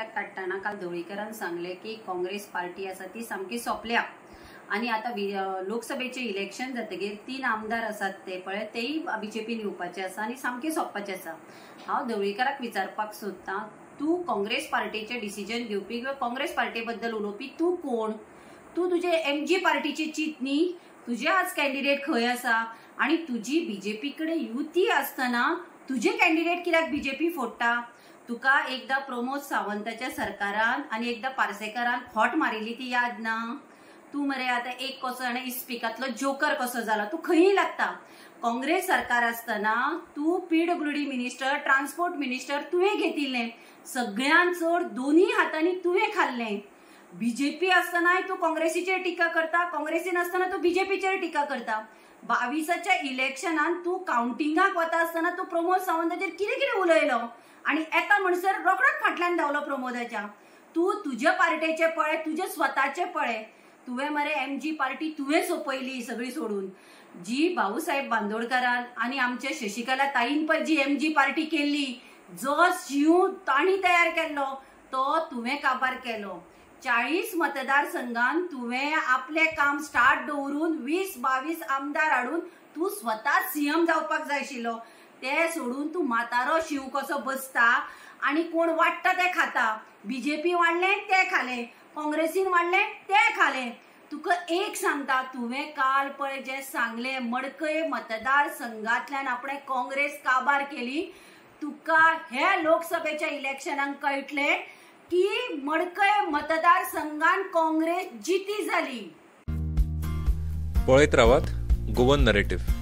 पत्रकारिता काढताना काल ढवळीकरान सांगले की काँग्रेस पार्टी आसा ती सामकी सोंपल्या आणि आता लोकसभेचे इलेक्शन जातकीर 3 आमदार आसात ते पळय तेही बीजेपीन येवपाचे आसा आणि सामके सोंपपाचे आसा। हांव ढवळीकराक विचारपाक सोदतां, तू काँग्रेस पार्टीचे डिसिजन घेवपी किंवा काँग्रेस पार्टी बद्दल उलोवपी तू कोण? तू तुझे एमजी पार्टीचे चित न्ही? तुझे आज कॅन्डिडेट खंय आसा आणि तुझी बीजेपी कडे युती असताना तुझे कॅन्डिडेट कित्याक बीजेपी फोडटा? तुका एकदा प्रमोद सावंताच्या सरकारान आणि एकदा पार्सेकरान खोट मारिल्ली ती याद ना? तू मरे आता एक कसो आणि इस्पिकातलो जोकर कसो जाला, तू खंय लागता? काँग्रेस सरकार असताना तू पीडब्ल्यूडी मिनिस्टर, ट्रान्सपोर्ट मिनिस्टर तुवें घेतिल्लें, सगळ्यान चड दोन्ही हातांनी तुवें खाल्लें। बीजेपी असताना तू काँग्रेसीचेर टिका करता, काँग्रेसीन असताना तू बीजेपीचेर टिका करता। 22च्या इलेक्शनान तू काउंटिंगाक वता असताना तू प्रमोद सावंताचेर कितें कितें उलयलो आणि येता म्हणसर रोखडोच फाटल्यान धांवलो प्रमोदाच्या। तू तुझ्या पार्टीचे पळय, तुझे स्वताचे पळय, तुवें मरे एमजी पार्टी तुवें सोपयली सगळी सोडून। जी भाऊसाहेब बांदोडकरान आणि आमच्या शशिकला ताईन पळय जी एमजी पार्टी केल्ली, जो शिव ताणी तयार केल्लो तो तुवें काबार केलो। 40 मतदारसंघान तुवें आपले काम स्टार्ट दवरून 20-22 आमदार हाडून तू स्वता सीएम जावपाक जाय आशिल्लो। ते सोडून तू म्हातारो शिव कसो बसता आणि कोण वाटता ते खाता। बीजेपी वाडले ते खाले, काँग्रेसीन वाडले ते खाले। तुका एक सांगता, तुवें काल पळय जे सांगले मडकय मतदारसंघातल्यान आपणे काँग्रेस काबार केली, तुका हे लोकसभेच्या इलेक्शनाक कळटले की मडकय मतदारसंघान काँग्रेस जिती झाली। पळयत रावात गोवन नरेटिव्ह।